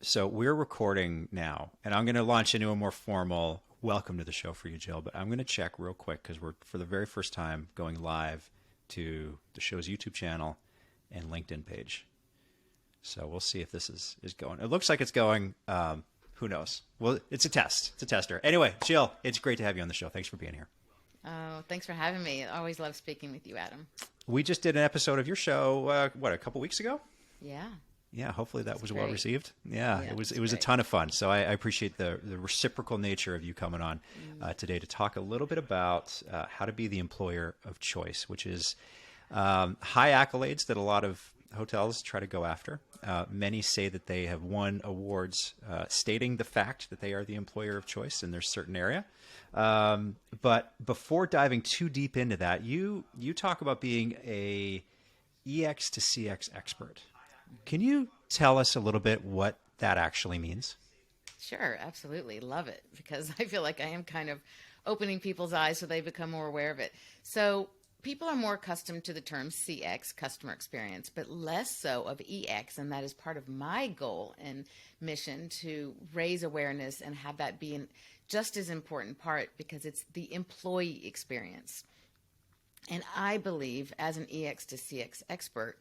So we're recording now, and I'm going to launch into a more formal welcome to the show for you, Jill. But I'm going to check real quick because we're, for the very first time, going live to the show's YouTube channel and LinkedIn page. So we'll see if this is going. It looks like it's going. Who knows? Well, it's a test. It's a tester. Anyway, Jill, it's great to have you on the show. Thanks for being here. Oh, thanks for having me. I always love speaking with you, Adam. We just did an episode of your show, a couple weeks ago? Yeah. Yeah, hopefully that was great. well received. Yeah, it was great. a ton of fun. So I appreciate the reciprocal nature of you coming on today to talk a little bit about how to be the employer of choice, which is high accolades that a lot of hotels try to go after. Many say that they have won awards stating the fact that they are the employer of choice in their certain area. But before diving too deep into that, you talk about being a EX2CX expert. Can you tell us a little bit what that actually means? Sure, absolutely. Love it because I feel like I am kind of opening people's eyes so they become more aware of it. So people are more accustomed to the term CX, customer experience, but less so of EX, and that is part of my goal and mission to raise awareness and have that be an just as important part because it's the employee experience. And I believe as an EX2CX expert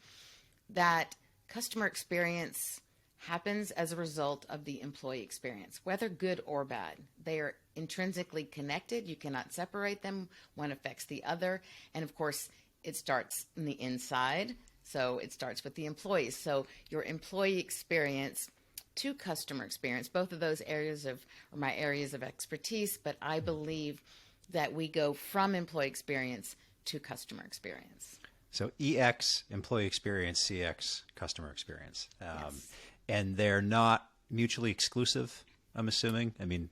that customer experience happens as a result of the employee experience, whether good or bad. They are intrinsically connected. You cannot separate them. One affects the other. And of course, it starts in the inside. So it starts with the employees. So your employee experience to customer experience, both of those areas are my areas of expertise, but I believe that we go from employee experience to customer experience. So EX, employee experience, CX, customer experience. Yes. And they're not mutually exclusive, I'm assuming. I mean,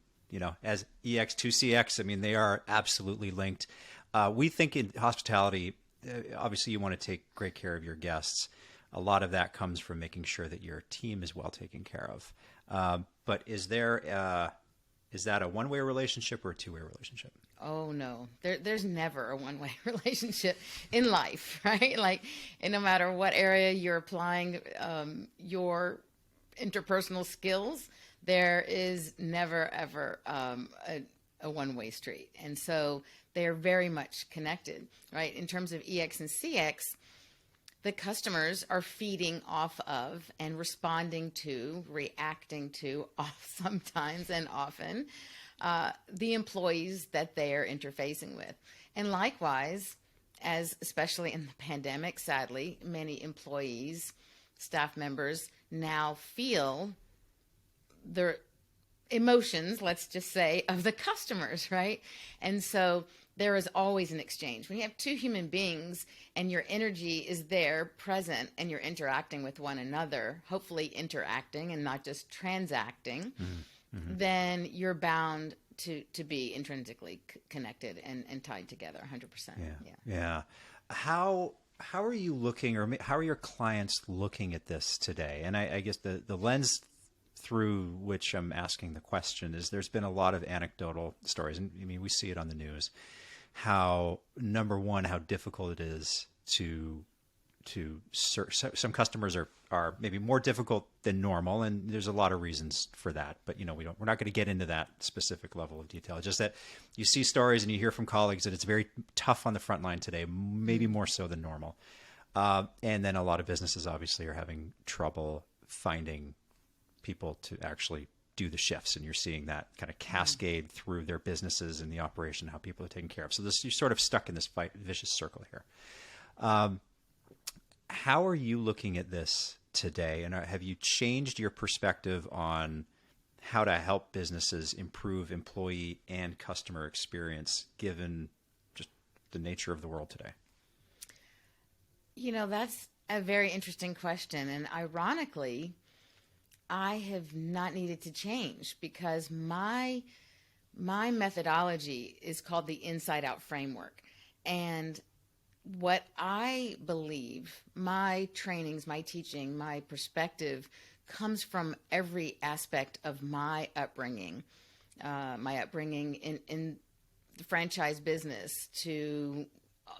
as EX2CX, I mean, they are absolutely linked. We think in hospitality, obviously you want to take great care of your guests. A lot of that comes from making sure that your team is well taken care of. But is that a one-way relationship or a two-way relationship? Oh, no, there's never a one-way relationship in life, right? Like, and no matter what area you're applying your interpersonal skills, there is never, ever a one-way street. And so they're very much connected, right? In terms of EX and CX, the customers are feeding off of and responding to, reacting to, sometimes and often, the employees that they are interfacing with. And likewise, as especially in the pandemic, sadly, many employees, staff members now feel the emotions, let's just say, of the customers, right? And so there is always an exchange. When you have two human beings and your energy is there, present, and you're interacting with one another, hopefully interacting and not just transacting, then you're bound to be intrinsically connected and tied together 100%. Yeah. How are you looking, or how are your clients looking at this today? And I guess the lens through which I'm asking the question is there's been a lot of anecdotal stories. And I mean, we see it on the news, how, number one, how difficult it is to search. Some customers are maybe more difficult than normal, and there's a lot of reasons for that. But we're not going to get into that specific level of detail. It's just that you see stories and you hear from colleagues that it's very tough on the front line today, maybe more so than normal. And then a lot of businesses obviously are having trouble finding people to actually do the shifts, and you're seeing that kind of cascade through their businesses and the operation, how people are taken care of. So you're sort of stuck in this vicious circle here. How are you looking at this today? And have you changed your perspective on how to help businesses improve employee and customer experience given just the nature of the world today? That's a very interesting question. And ironically, I have not needed to change because my methodology is called the Inside Out Framework. And what I believe, my trainings, my teaching, my perspective comes from every aspect of my upbringing in the franchise business, to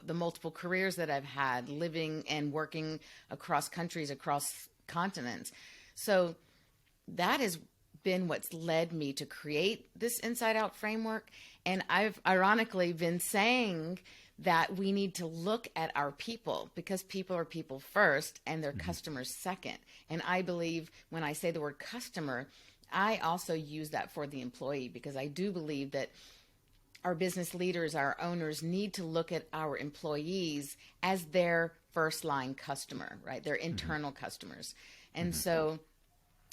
the multiple careers that I've had, living and working across countries, across continents. So that has been what's led me to create this inside out framework. And I've ironically been saying that we need to look at our people, because people are people first and their customers second. And I believe when I say the word customer, I also use that for the employee, because I do believe that our business leaders, our owners, need to look at our employees as their first line customer, right? Their internal customers. And so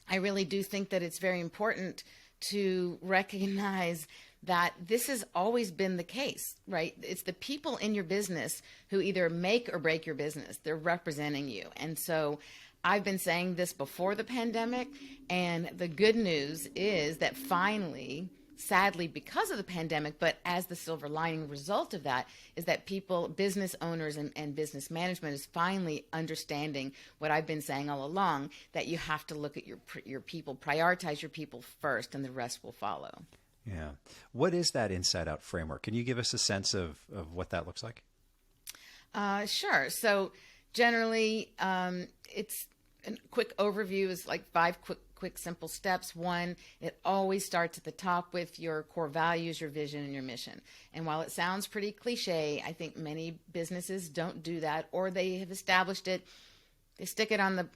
I really do think that it's very important to recognize that this has always been the case, right? It's the people in your business who either make or break your business. They're representing you. And so I've been saying this before the pandemic, and the good news is that finally, sadly, because of the pandemic, but as the silver lining result of that, is that people, business owners and business management is finally understanding what I've been saying all along, that you have to look at your people, prioritize your people first, and the rest will follow. Yeah. What is that inside out framework? Can you give us a sense of what that looks like? Sure. So generally, it's a quick overview is like 5 quick, simple steps. 1, it always starts at the top with your core values, your vision, and your mission. And while it sounds pretty cliche, I think many businesses don't do that, or they have established it. They stick it on the,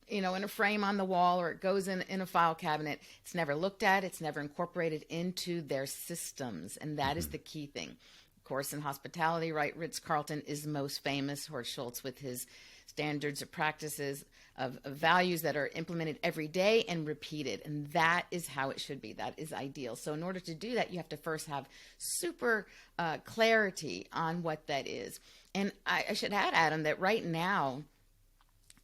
in a frame on the wall, or it goes in a file cabinet. It's never looked at. It's never incorporated into their systems. And that is the key thing. Of course, in hospitality, right? Ritz-Carlton is most famous, Horst Schultz, with his standards of practices of values that are implemented every day and repeated. And that is how it should be. That is ideal. So in order to do that, you have to first have super clarity on what that is. And I should add, Adam, that right now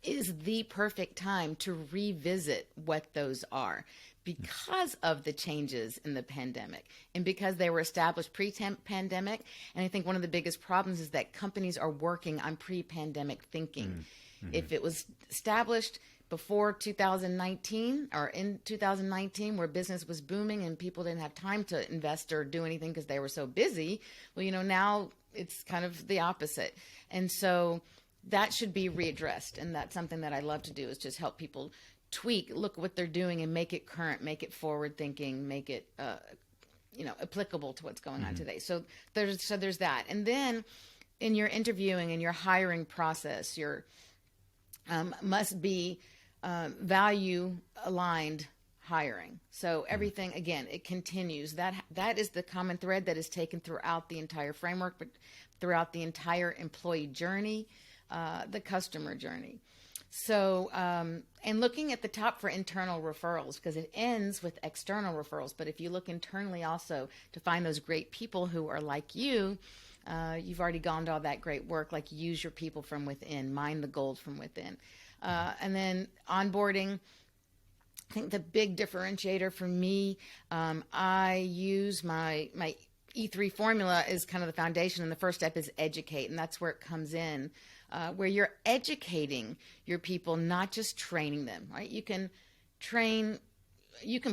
is the perfect time to revisit what those are, because of the changes in the pandemic and because they were established pre-pandemic. And I think one of the biggest problems is that companies are working on pre-pandemic thinking. If it was established before 2019 or in 2019, where business was booming and people didn't have time to invest or do anything because they were so busy, well, now it's kind of the opposite. And so that should be readdressed. And that's something that I love to do, is just help people tweak, look what they're doing and make it current, make it forward thinking, make it, applicable to what's going on today. So there's that. And then in your interviewing and your hiring process, your must be value aligned hiring. So everything, again, it continues. That is the common thread that is taken throughout the entire framework, but throughout the entire employee journey, the customer journey. So, and looking at the top for internal referrals, because it ends with external referrals. But if you look internally also to find those great people who are like you, you've already gone to all that great work, like use your people from within, mine the gold from within. And then onboarding, I think the big differentiator for me, I use my E3 formula is kind of the foundation. And the first step is educate. And that's where it comes in. Where you're educating your people, not just training them, right? You can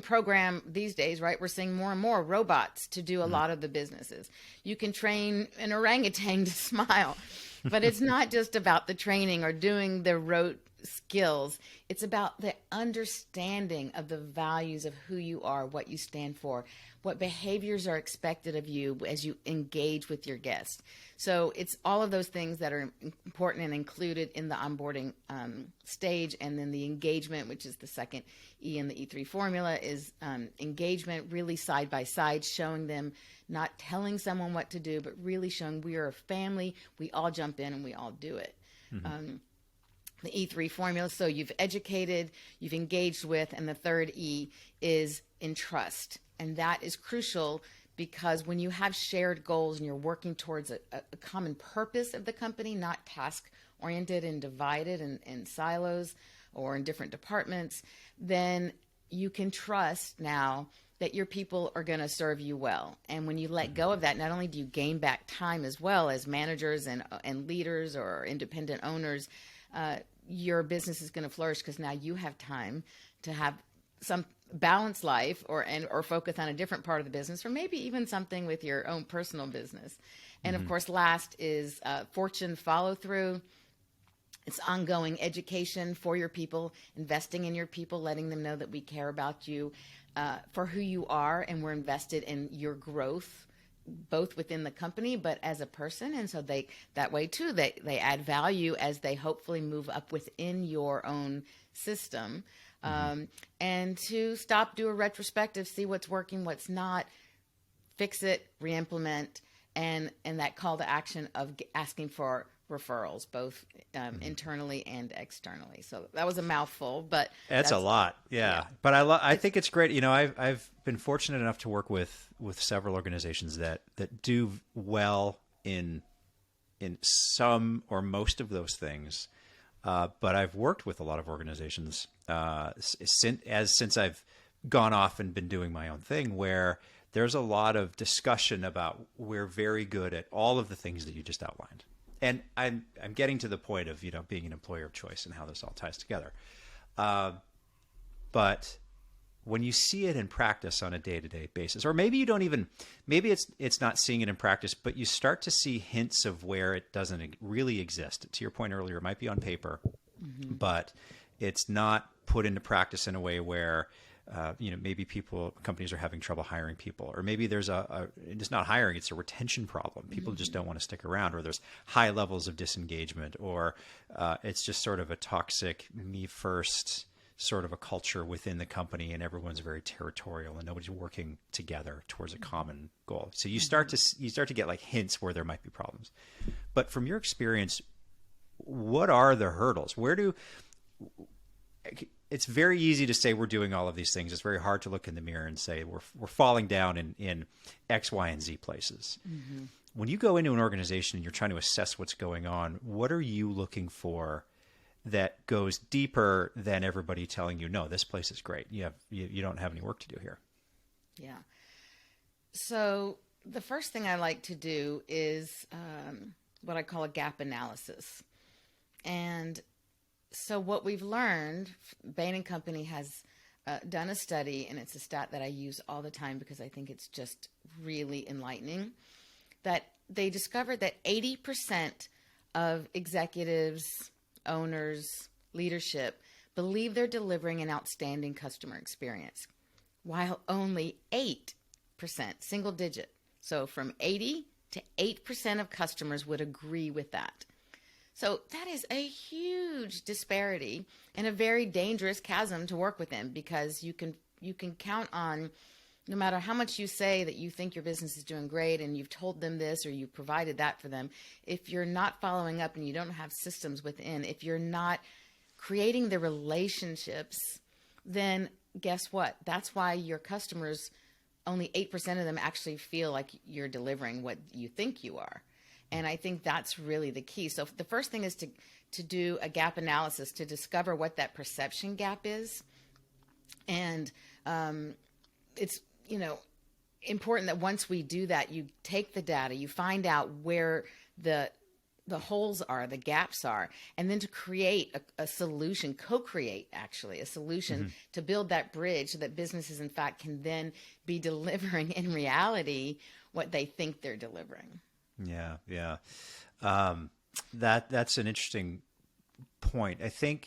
program these days, right? We're seeing more and more robots to do a lot of the businesses. You can train an orangutan to smile, but it's not just about the training or doing the rote skills. It's about the understanding of the values of who you are, what you stand for, what behaviors are expected of you as you engage with your guests. So it's all of those things that are important and included in the onboarding stage. And then the engagement, which is the second E in the E3 formula, is engagement, really side by side, showing them, not telling someone what to do, but really showing we are a family. We all jump in and we all do it. The E3 formula. So you've educated, you've engaged with, and the third E is entrust. And that is crucial, because when you have shared goals and you're working towards a common purpose of the company, not task oriented and divided in silos or in different departments, then you can trust now that your people are going to serve you well. And when you let go of that, not only do you gain back time as well as managers and leaders or independent owners, your business is going to flourish, because now you have time to have some balanced life or focus on a different part of the business, or maybe even something with your own personal business. And of course, last is fortune follow through. It's ongoing education for your people, investing in your people, letting them know that we care about you for who you are, and we're invested in your growth, both within the company, but as a person. And so that way too, they add value as they hopefully move up within your own system. And to stop, do a retrospective, see what's working, what's not, fix it, re-implement, and that call to action of asking for referrals, both internally and externally. So that was a mouthful, but that's a lot. Yeah. But I think it's great. You know, I've been fortunate enough to work with several organizations that do well in some or most of those things. But I've worked with a lot of organizations since I've gone off and been doing my own thing, where there's a lot of discussion about we're very good at all of the things that you just outlined. And I'm getting to the point of, you know, being an employer of choice and how this all ties together. But when you see it in practice on a day-to-day basis, or maybe you don't even, maybe it's not seeing it in practice, but you start to see hints of where it doesn't really exist. To your point earlier, it might be on paper, but it's not put into practice in a way where, you know, maybe companies are having trouble hiring people, or maybe there's it's not hiring, it's a retention problem. People just don't want to stick around, or there's high levels of disengagement, or it's just sort of a toxic me first sort of a culture within the company, and everyone's very territorial and nobody's working together towards a common goal. So you start to get like hints where there might be problems. But from your experience, what are the hurdles? It's very easy to say we're doing all of these things. It's very hard to look in the mirror and say we're falling down in X, Y, and Z places. When you go into an organization and you're trying to assess what's going on, what are you looking for that goes deeper than everybody telling you, no, this place is great. You don't have any work to do here? Yeah. So the first thing I like to do is what I call a gap analysis. And so what we've learned, Bain & Company has done a study, and it's a stat that I use all the time because I think it's just really enlightening, that they discovered that 80% of executives, owners, leadership believe they're delivering an outstanding customer experience, while only 8%, single digit, so from 80 to 8% of customers would agree with that. So that is a huge disparity and a very dangerous chasm to work within, because you can count on, no matter how much you say that you think your business is doing great and you've told them this or you've provided that for them, if you're not following up and you don't have systems within, if you're not creating the relationships, then guess what? That's why your customers, only 8% of them actually feel like you're delivering what you think you are. And I think that's really the key. So the first thing is to do a gap analysis to discover what that perception gap is. And it's, you know, important that once we do that, you take the data, you find out where the holes are, the gaps are, and then to create a solution, co-create actually a solution to build that bridge so that businesses in fact can then be delivering in reality what they think they're delivering. Yeah. Yeah. That's an interesting point. I think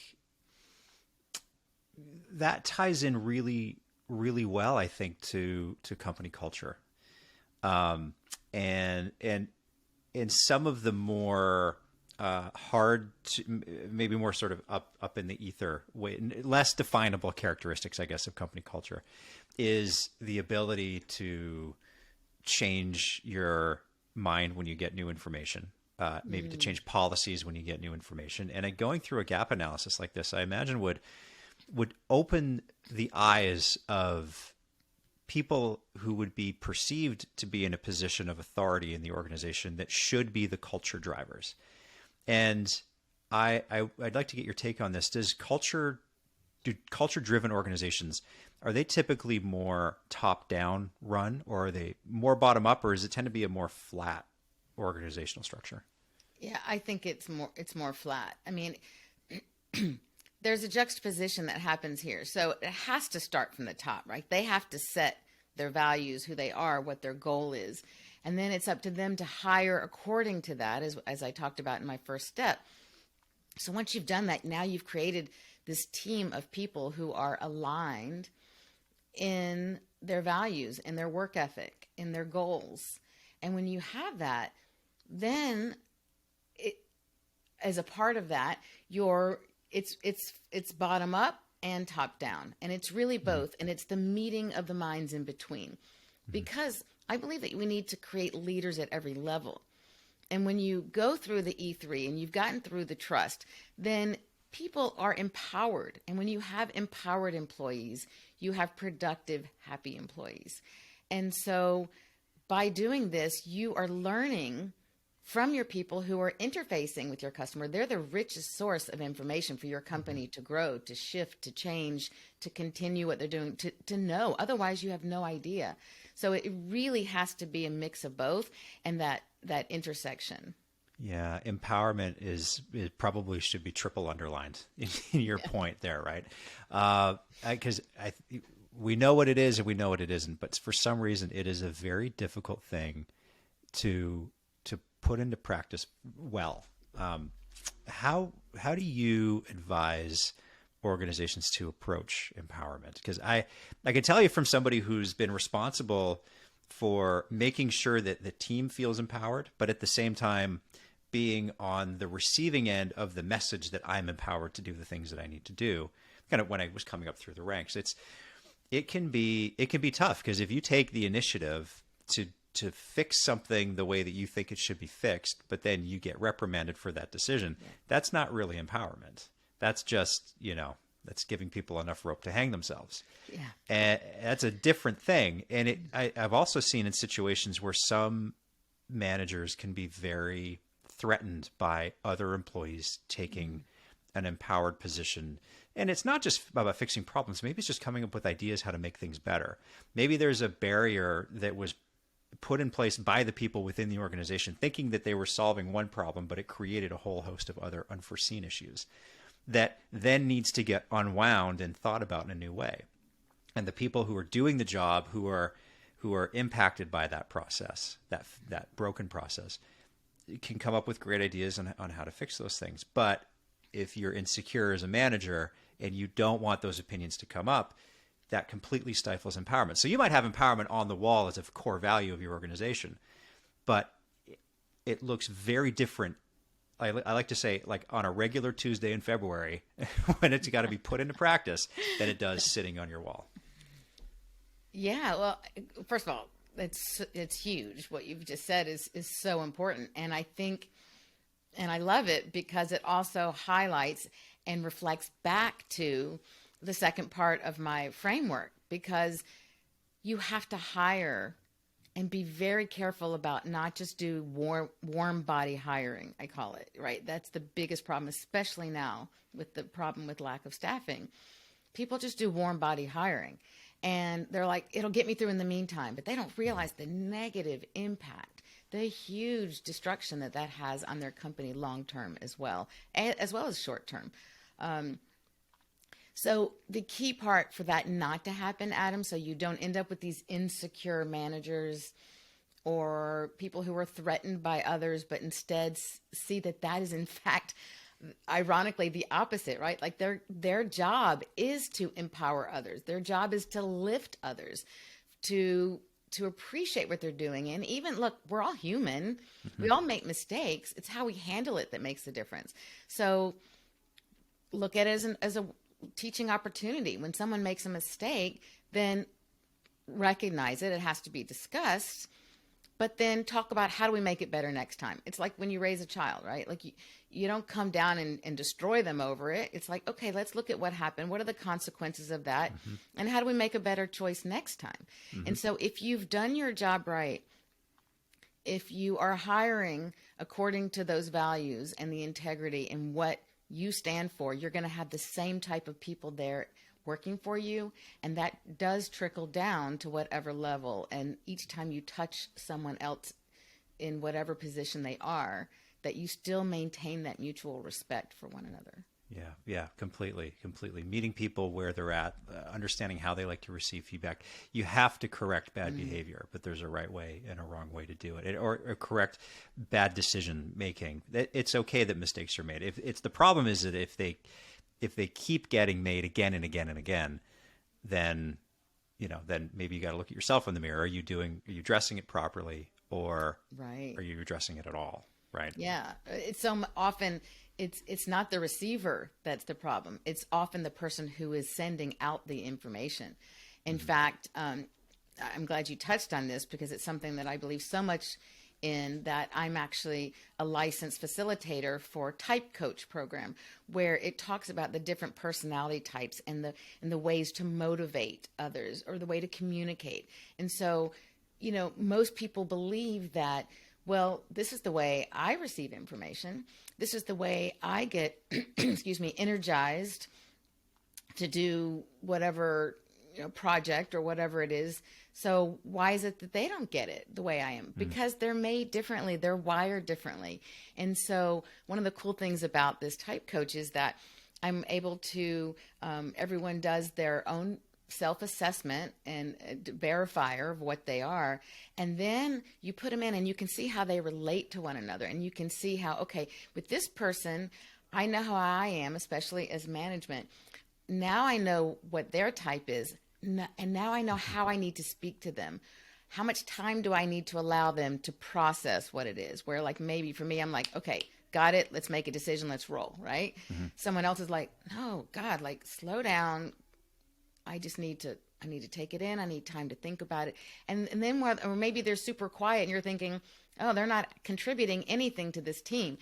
that ties in really, really well, I think, to company culture. And some of the more hard to, maybe more sort of up in the ether way, less definable characteristics, I guess, of company culture is the ability to change your mind when you get new information, maybe to change policies when you get new information. And going through a gap analysis like this, I imagine would open the eyes of people who would be perceived to be in a position of authority in the organization that should be the culture drivers. And I'd like to get your take on this. Do culture-driven organizations, are they typically more top-down run, or are they more bottom-up, or does it tend to be a more flat organizational structure? Yeah, I think it's more flat. I mean, there's a juxtaposition that happens here. So it has to start from the top, right? They have to set their values, who they are, what their goal is. And then it's up to them to hire according to that, as I talked about in my first step. So once you've done that, now you've created this team of people who are aligned in their values, in their work ethic, in their goals. And when you have that, then as a part of that, it's bottom up and top down, and it's really both, and it's the meeting of the minds in between, because I believe that we need to create leaders at every level. And when you go through the E3 and you've gotten through the trust, then people are empowered. And when you have empowered employees, you have productive, happy employees. And so by doing this, you are learning from your people who are interfacing with your customer. They're the richest source of information for your company to grow, to shift, to change, to continue what they're doing, to know. Otherwise, you have no idea. So it really has to be a mix of both, and that intersection. Yeah, empowerment it probably should be triple underlined in your point there, right? Because we know what it is and we know what it isn't, but for some reason it is a very difficult thing to put into practice well. How do you advise organizations to approach empowerment? Because I can tell you from somebody who's been responsible for making sure that the team feels empowered, but at the same time being on the receiving end of the message that I'm empowered to do the things that I need to do. Kind of when I was coming up through the ranks, it can be tough, because if you take the initiative to fix something the way that you think it should be fixed, but then you get reprimanded for that decision, that's not really empowerment. That's just, that's giving people enough rope to hang themselves. Yeah. And that's a different thing. And I've also seen in situations where some managers can be very threatened by other employees taking an empowered position. And it's not just about fixing problems. Maybe it's just coming up with ideas how to make things better. Maybe there's a barrier that was put in place by the people within the organization, thinking that they were solving one problem, but it created a whole host of other unforeseen issues that then needs to get unwound and thought about in a new way. And the people who are doing the job, who are impacted by that process, that broken process, can come up with great ideas on how to fix those things. But if you're insecure as a manager and you don't want those opinions to come up, that completely stifles empowerment. So you might have empowerment on the wall as a core value of your organization, but it looks very different. I like to say, like on a regular Tuesday in February, when it's got to be put into practice, than it does sitting on your wall. Yeah. Well, first of all, it's huge. What you've just said is so important. And I think, and I love it because it also highlights and reflects back to the second part of my framework, because you have to hire and be very careful about not just do warm body hiring, I call it, right? That's the biggest problem, especially now with the problem with lack of staffing. People just do warm body hiring, and they're like, it'll get me through in the meantime, but they don't realize the negative impact, the huge destruction that has on their company long-term as well as short-term. So the key part for that not to happen, Adam, so you don't end up with these insecure managers or people who are threatened by others, but instead see that is in fact, ironically, the opposite, right? Like their job is to empower others. Their job is to lift others, to appreciate what they're doing. And even, look, we're all human. Mm-hmm. We all make mistakes. It's how we handle it that makes the difference. So look at it as a teaching opportunity. When someone makes a mistake, then recognize it. It has to be discussed, but then talk about how do we make it better next time. It's like when you raise a child, right? Like you don't come down and destroy them over it. It's like, okay, let's look at what happened. What are the consequences of that? Mm-hmm. And how do we make a better choice next time? Mm-hmm. And so if you've done your job right, if you are hiring according to those values and the integrity and what you stand for, you're going to have the same type of people there working for you. And that does trickle down to whatever level. And each time you touch someone else in whatever position they are, that you still maintain that mutual respect for one another. Yeah, completely. Meeting people where they're at, understanding how they like to receive feedback. You have to correct bad behavior, but there's a right way and a wrong way to do it, or correct bad decision making. It's okay that mistakes are made. If it's the problem is that if they keep getting made again and again and again, then then maybe you got to look at yourself in the mirror. Are you addressing it properly, or Right. are you addressing it at all? Right. Yeah. It's so often it's not the receiver that's the problem. It's often the person who is sending out the information. In fact, I'm glad you touched on this because it's something that I believe so much in, that I'm actually a licensed facilitator for Type Coach program, where it talks about the different personality types and the ways to motivate others, or the way to communicate. And so, most people believe that, well, this is the way I receive information. This is the way I get, excuse me, energized to do whatever project or whatever it is. So why is it that they don't get it the way I am? Because they're made differently. They're wired differently. And so one of the cool things about this type coach is that I'm able to, everyone does their own self-assessment and verifier of what they are. And then you put them in and you can see how they relate to one another. And you can see how, okay, with this person, I know how I am, especially as management. Now I know what their type is. And now I know how I need to speak to them. How much time do I need to allow them to process what it is? Where like maybe for me, I'm like, okay, got it. Let's make a decision. Let's roll. Right. Someone else is like, no, God, like slow down. I need to take it in. I need time to think about it. And then, or maybe they're super quiet and you're thinking, oh, they're not contributing anything to this team.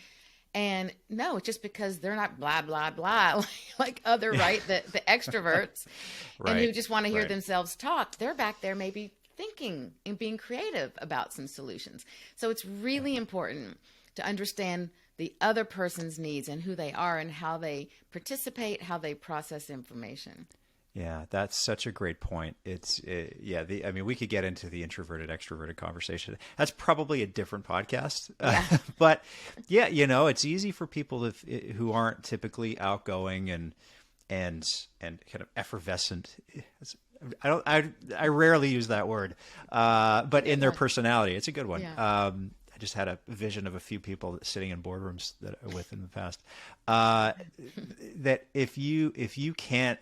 And no, it's just because they're not blah, blah, blah, like other, right? The extroverts and who just want to hear themselves talk. They're back there maybe thinking and being creative about some solutions. So it's really important to understand the other person's needs and who they are and how they participate, how they process information. Yeah, that's such a great point. I mean, we could get into the introverted extroverted conversation. That's probably a different podcast. Yeah. But yeah, it's easy for people who aren't typically outgoing and kind of effervescent. I rarely use that word, but in their personality, it's a good one. Yeah. I just had a vision of a few people sitting in boardrooms that with in the past. That if you can't,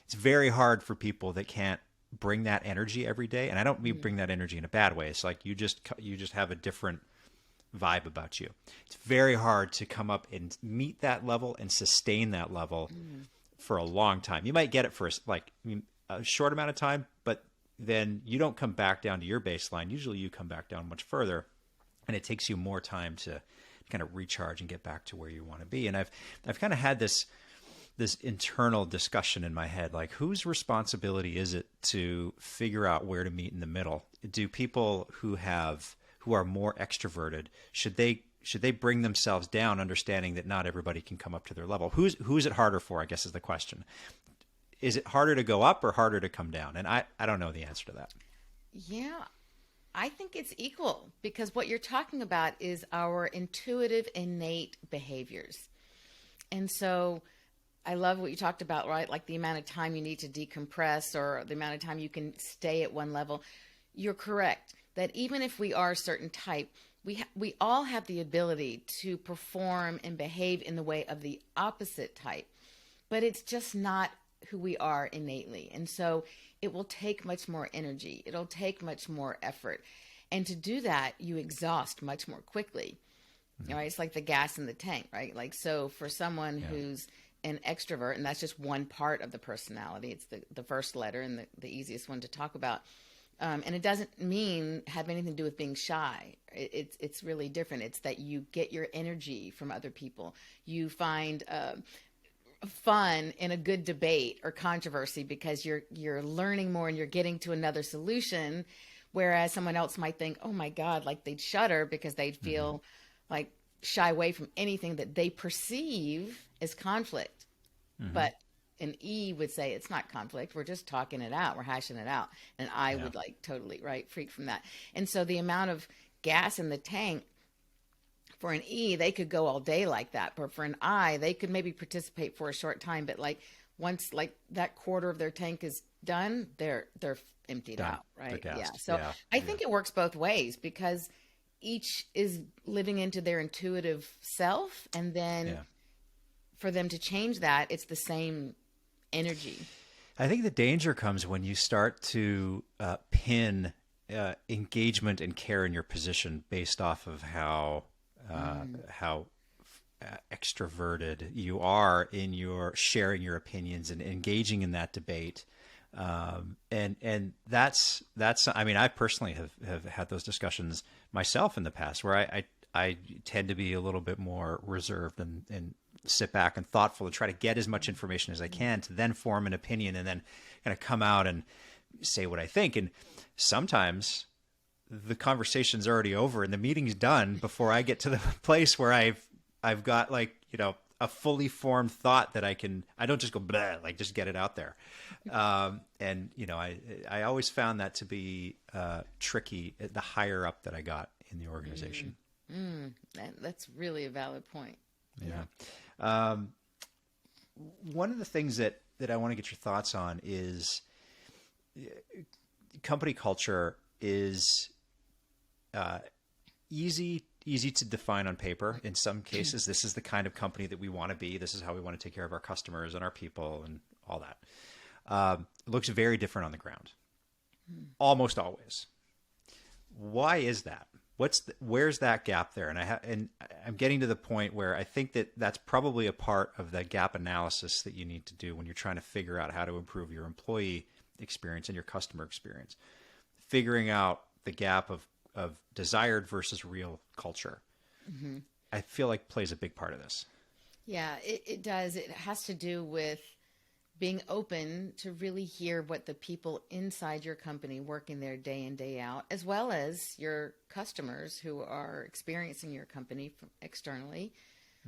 it's very hard for people that can't bring that energy every day. And I don't mean bring that energy in a bad way. It's like you just have a different vibe about you. It's very hard to come up and meet that level and sustain that level for a long time. You might get it for a short amount of time, but then you don't come back down to your baseline. Usually you come back down much further, and it takes you more time to kind of recharge and get back to where you want to be. And I've kind of had this internal discussion in my head, like whose responsibility is it to figure out where to meet in the middle? Do people who are more extroverted, should they bring themselves down, understanding that not everybody can come up to their level? Who's it harder for, I guess, is the question. Is it harder to go up or harder to come down? And I don't know the answer to that. Yeah, I think it's equal, because what you're talking about is our intuitive, innate behaviors. And so I love what you talked about, right? Like the amount of time you need to decompress, or the amount of time you can stay at one level. You're correct that even if we are a certain type, we all have the ability to perform and behave in the way of the opposite type, but it's just not who we are innately. And so it will take much more energy. It'll take much more effort. And to do that, you exhaust much more quickly. Right? It's like the gas in the tank, right? Like, so for someone who's an extrovert, and that's just one part of the personality. It's the first letter and the easiest one to talk about. And it doesn't have anything to do with being shy. It's really different. It's that you get your energy from other people. You find fun in a good debate or controversy because you're learning more and you're getting to another solution. Whereas someone else might think, oh my God, like they'd shudder because they'd feel like shy away from anything that they perceive as conflict. But an E would say it's not conflict. We're just talking it out. We're hashing it out. And I would totally freak from that. And so the amount of gas in the tank For an E, they could go all day like that. But for an I, they could maybe participate for a short time. But like once like that quarter of their tank is done, they're emptied Done. out, right? They're Yeah. gassed. So Yeah. I think it works both ways because each is living into their intuitive self, and then Yeah. for them to change that, it's the same energy. I think the danger comes when you start to pin engagement and care in your position based off of how extroverted you are in your sharing your opinions and engaging in that debate. And that's I mean, I personally have had those discussions myself in the past where I tend to be a little bit more reserved and sit back and thoughtful and try to get as much information as I can to then form an opinion and then kind of come out and say what I think. And sometimes the conversation's already over and the meeting's done before I get to the place where I've got like, a fully formed thought that I don't just go blah, like just get it out there. And I always found that to be tricky the higher up that I got in the organization. That's really a valid point. Yeah. One of the things that I want to get your thoughts on is company culture is easy to define on paper. In some cases, this is the kind of company that we want to be. This is how we want to take care of our customers and our people and all that. It looks very different on the ground, almost always. Why is that? Where's that gap there? And I'm getting to the point where I think that that's probably a part of the gap analysis that you need to do when you're trying to figure out how to improve your employee experience and your customer experience. Figuring out the gap of desired versus real culture. Mm-hmm. I feel like plays a big part of this. Yeah, it does. It has to do with being open to really hear what the people inside your company working there day in, day out, as well as your customers who are experiencing your company externally.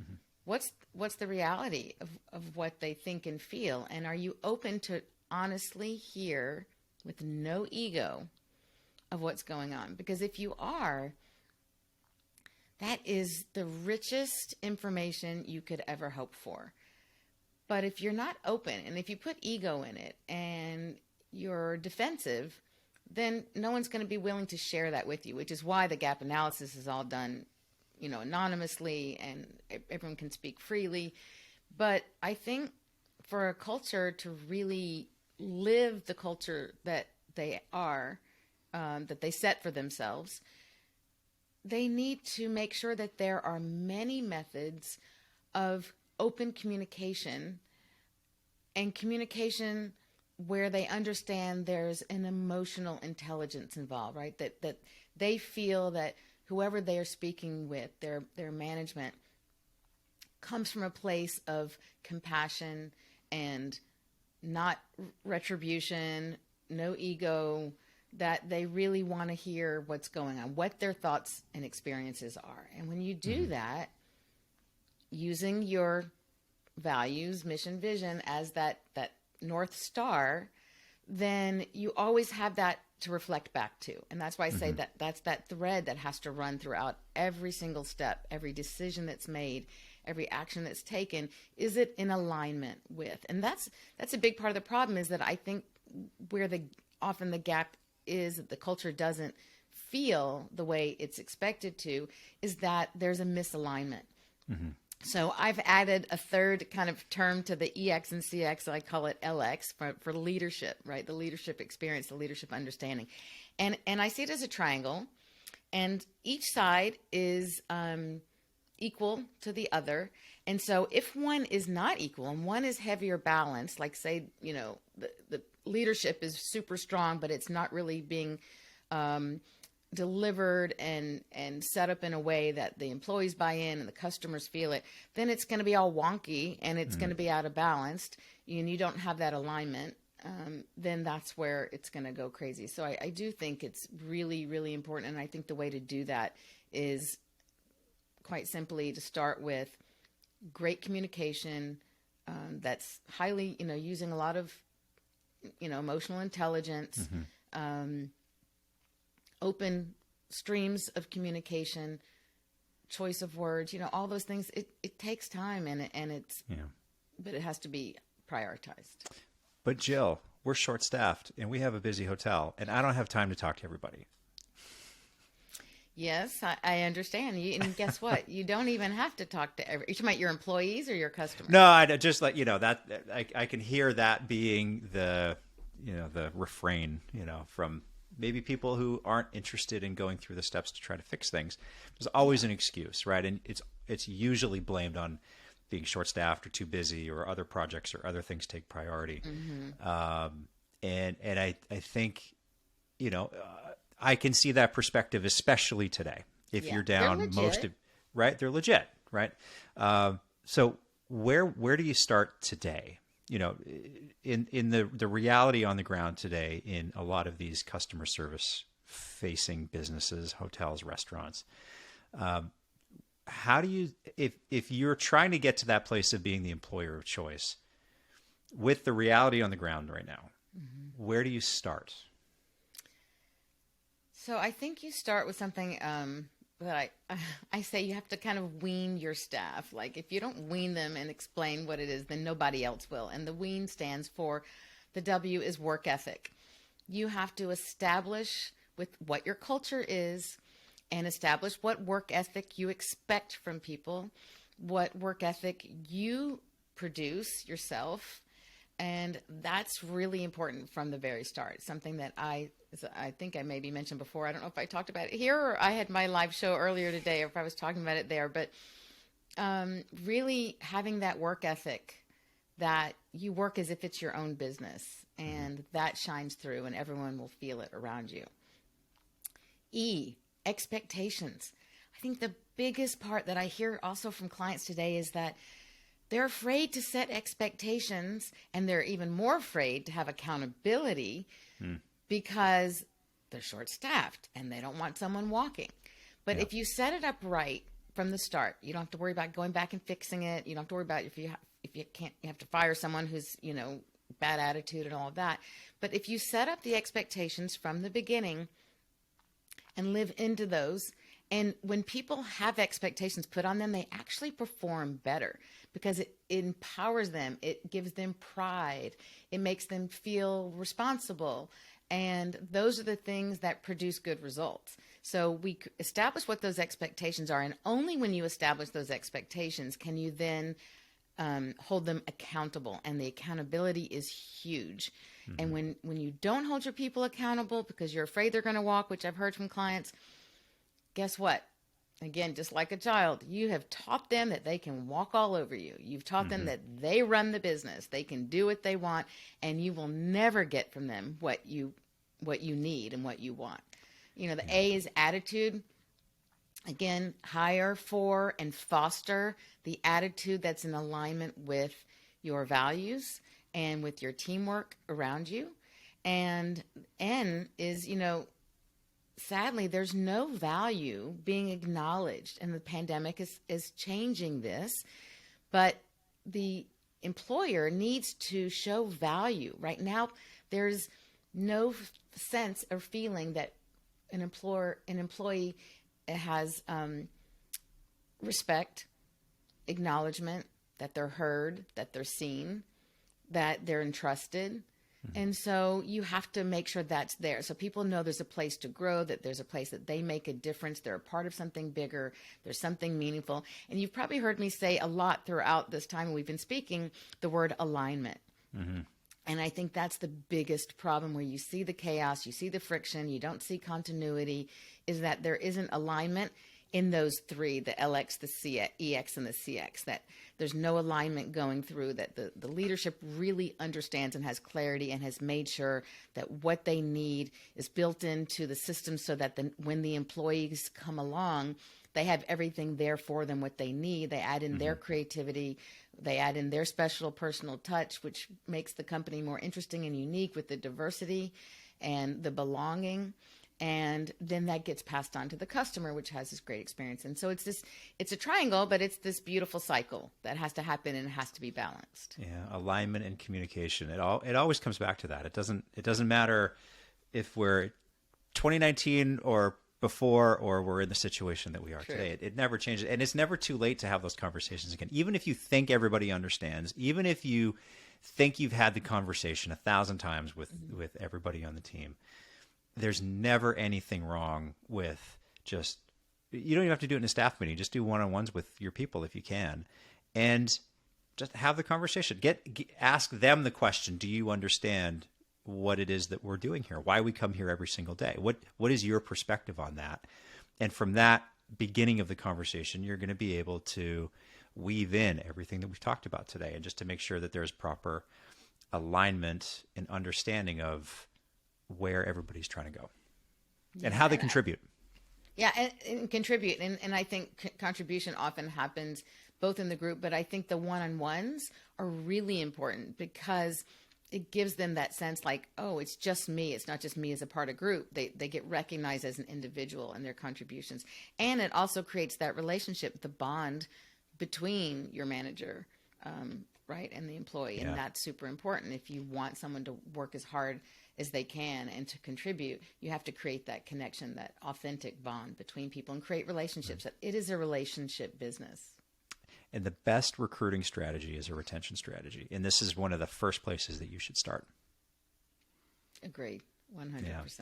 Mm-hmm. What's the reality of what they think and feel? And are you open to honestly hear with no ego of what's going on? Because if you are, that is the richest information you could ever hope for. But if you're not open and if you put ego in it and you're defensive, then no one's going to be willing to share that with you, which is why the gap analysis is all done, anonymously and everyone can speak freely. But I think for a culture to really live the culture that they are, that they set for themselves, they need to make sure that there are many methods of open communication and communication where they understand there's an emotional intelligence involved, right? That they feel that whoever they are speaking with, their management, comes from a place of compassion and not retribution, no ego, that they really want to hear what's going on, what their thoughts and experiences are. And when you do that, using your values, mission, vision as that North Star, then you always have that to reflect back to. And that's why I say that's that thread that has to run throughout every single step, every decision that's made, every action that's taken. Is it in alignment with? And that's a big part of the problem, is that I think where often the gap is that the culture doesn't feel the way it's expected to, is that there's a misalignment. Mm-hmm. So I've added a third kind of term to the EX and CX. I call it LX for leadership, right? The leadership experience, the leadership understanding. And I see it as a triangle, and each side is equal to the other. And so if one is not equal and one is heavier balanced, like say, the leadership is super strong, but it's not really being delivered and set up in a way that the employees buy in and the customers feel it, then it's going to be all wonky and it's going to be out of balance, and you don't have that alignment. Then that's where it's going to go crazy. So I do think it's really, really important. And I think the way to do that is quite simply to start with great communication that's highly, using a lot of, emotional intelligence, open streams of communication, choice of words, all those things. It takes time, and Yeah. but it has to be prioritized. But Jill, we're short-staffed and we have a busy hotel, and I don't have time to talk to everybody. Yes, I understand. And guess what? You don't even have to talk to you're talking about your employees or your customers? No, I just like, that I can hear that being the refrain, from maybe people who aren't interested in going through the steps to try to fix things. There's always an excuse, right? And it's usually blamed on being short-staffed or too busy or other projects or other things take priority. And I think, I can see that perspective, especially today. If you're down right, they're legit, right? So where do you start today? In the reality on the ground today in a lot of these customer service facing businesses, hotels, restaurants, how do you, if you're trying to get to that place of being the employer of choice with the reality on the ground right now, where do you start? So I think you start with something that I say you have to kind of wean your staff. Like if you don't wean them and explain what it is, then nobody else will. And the wean stands for, the W is work ethic. You have to establish with what your culture is and establish what work ethic you expect from people, what work ethic you produce yourself. And that's really important from the very start. Something that I think I maybe mentioned before. I don't know if I talked about it here or I had my live show earlier today or if I was talking about it there. But really having that work ethic that you work as if it's your own business, and that shines through and everyone will feel it around you. E, expectations. I think the biggest part that I hear also from clients today is that they're afraid to set expectations, and they're even more afraid to have accountability because they're short-staffed and they don't want someone walking. But if you set it up right from the start, you don't have to worry about going back and fixing it. You don't have to worry about if you can't, you have to fire someone who's, bad attitude and all of that. But if you set up the expectations from the beginning and live into those, and when people have expectations put on them, they actually perform better because it empowers them. It gives them pride. It makes them feel responsible. And those are the things that produce good results. So we establish what those expectations are. And only when you establish those expectations can you then hold them accountable. And the accountability is huge. And when you don't hold your people accountable because you're afraid they're going to walk, which I've heard from clients, guess what? Again, just like a child, you have taught them that they can walk all over you. You've taught them that they run the business. They can do what they want, and you will never get from them what you need and what you want. The A is attitude. Again, hire for and foster the attitude that's in alignment with your values and with your teamwork around you. And N is, sadly, there's no value being acknowledged, and the pandemic is changing this, but the employer needs to show value. Right now, there's no sense or feeling that an employee has respect, acknowledgement, that they're heard, that they're seen, that they're entrusted. And so you have to make sure that's there. So people know there's a place to grow, that there's a place that they make a difference. They're a part of something bigger. There's something meaningful. And you've probably heard me say a lot throughout this time we've been speaking, the word alignment. And I think that's the biggest problem where you see the chaos, you see the friction, you don't see continuity, is that there isn't alignment in those three, the LX, the EX, and the CX, that there's no alignment going through, that the leadership really understands and has clarity and has made sure that what they need is built into the system so that when the employees come along, they have everything there for them, what they need. They add in their creativity. They add in their special personal touch, which makes the company more interesting and unique with the diversity and the belonging. And then that gets passed on to the customer, which has this great experience. And so it's a triangle, but it's this beautiful cycle that has to happen and it has to be balanced. Yeah. Alignment and communication. It always comes back to that. It doesn't matter if we're 2019 or before or we're in the situation that we are True. today. It never changes. And it's never too late to have those conversations again. Even if you think everybody understands, even if you think you've had the conversation 1,000 times with everybody on the team, there's never anything wrong with just, you don't even have to do it in a staff meeting. Just do one-on-ones with your people if you can. And just have the conversation. Ask them the question, do you understand what it is that we're doing here? Why we come here every single day? What is your perspective on that? And from that beginning of the conversation, you're going to be able to weave in everything that we've talked about today, and just to make sure that there's proper alignment and understanding of where everybody's trying to go and how they contribute. Yeah, and contribute. And I think contribution often happens both in the group, but I think the one-on-ones are really important because it gives them that sense like, oh, it's just me. It's not just me as a part of group. They get recognized as an individual and their contributions. And it also creates that relationship, the bond between your manager, right, and the employee. Yeah. And that's super important. If you want someone to work as hard as they can and to contribute, you have to create that connection, that authentic bond between people, and create relationships. It is a relationship business. And the best recruiting strategy is a retention strategy. And this is one of the first places that you should start. Agreed. 100%.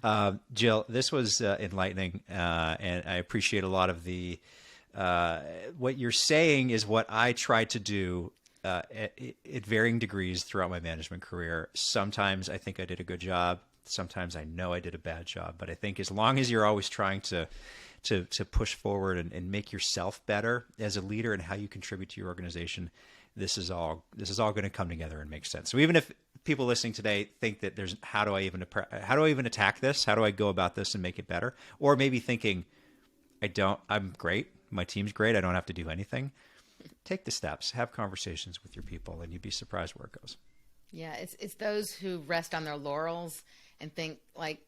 Yeah. Jill, this was enlightening. And I appreciate a lot of the, what you're saying is what I try to do at varying degrees throughout my management career. Sometimes I think I did a good job. Sometimes I know I did a bad job. But I think as long as you're always trying to push forward and make yourself better as a leader and how you contribute to your organization, this is all going to come together and make sense. So even if people listening today think that there's, how do I even attack this? How do I go about this and make it better? Or maybe thinking, I'm great. My team's great. I don't have to do anything. Take the steps, have conversations with your people, and you'd be surprised where it goes. Yeah. It's those who rest on their laurels and think like,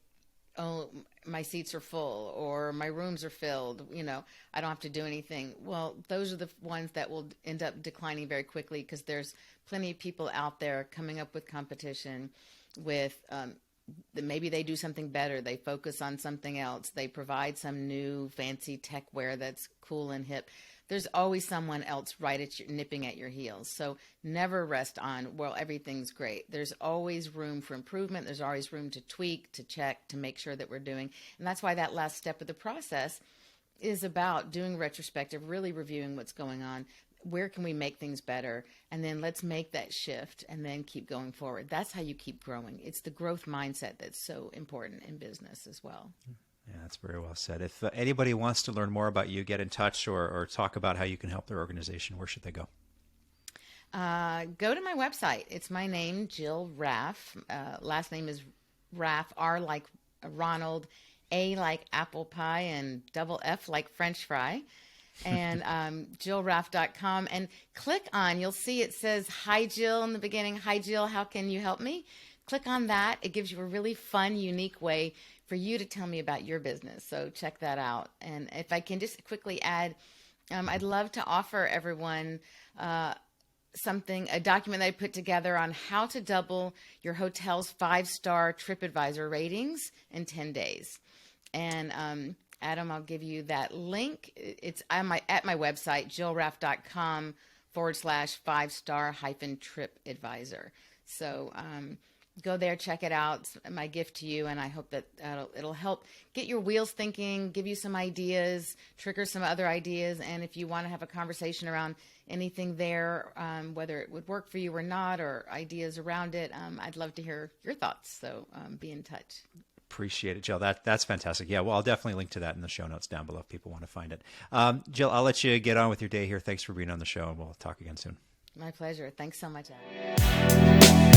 oh, my seats are full or my rooms are filled, I don't have to do anything. Well, those are the ones that will end up declining very quickly because there's plenty of people out there coming up with competition with maybe they do something better. They focus on something else. They provide some new fancy techware that's cool and hip. There's always someone else nipping at your heels. So never rest on, well, everything's great. There's always room for improvement. There's always room to tweak, to check, to make sure that we're doing. And that's why that last step of the process is about doing retrospective, really reviewing what's going on. Where can we make things better? And then let's make that shift and then keep going forward. That's how you keep growing. It's the growth mindset that's so important in business as well. Yeah, that's very well said. If anybody wants to learn more about you, get in touch or talk about how you can help their organization, where should they go? Go to my website. It's my name, Jill Raff. Last name is Raff, R like Ronald, A like apple pie, and double F like French fry. And JillRaff.com. And click on, you'll see it says, Hi, Jill, in the beginning. Hi, Jill, how can you help me? Click on that. It gives you a really fun, unique way for you to tell me about your business. So check that out. And if I can just quickly add, I'd love to offer everyone a document that I put together on how to double your hotel's 5-star TripAdvisor ratings in 10 days. And Adam, I'll give you that link. It's at my website, JillRaff.com/5-star-TripAdvisor. So go there, check it out. It's my gift to you, and I hope that it'll help get your wheels thinking, give you some ideas, trigger some other ideas. And if you want to have a conversation around anything there, whether it would work for you or not, or ideas around it, I'd love to hear your thoughts. So be in touch. Appreciate it, Jill. That's fantastic. Yeah, well, I'll definitely link to that in the show notes down below if people want to find it. Jill, I'll let you get on with your day here. Thanks for being on the show, and we'll talk again soon. My pleasure. Thanks so much, Adam.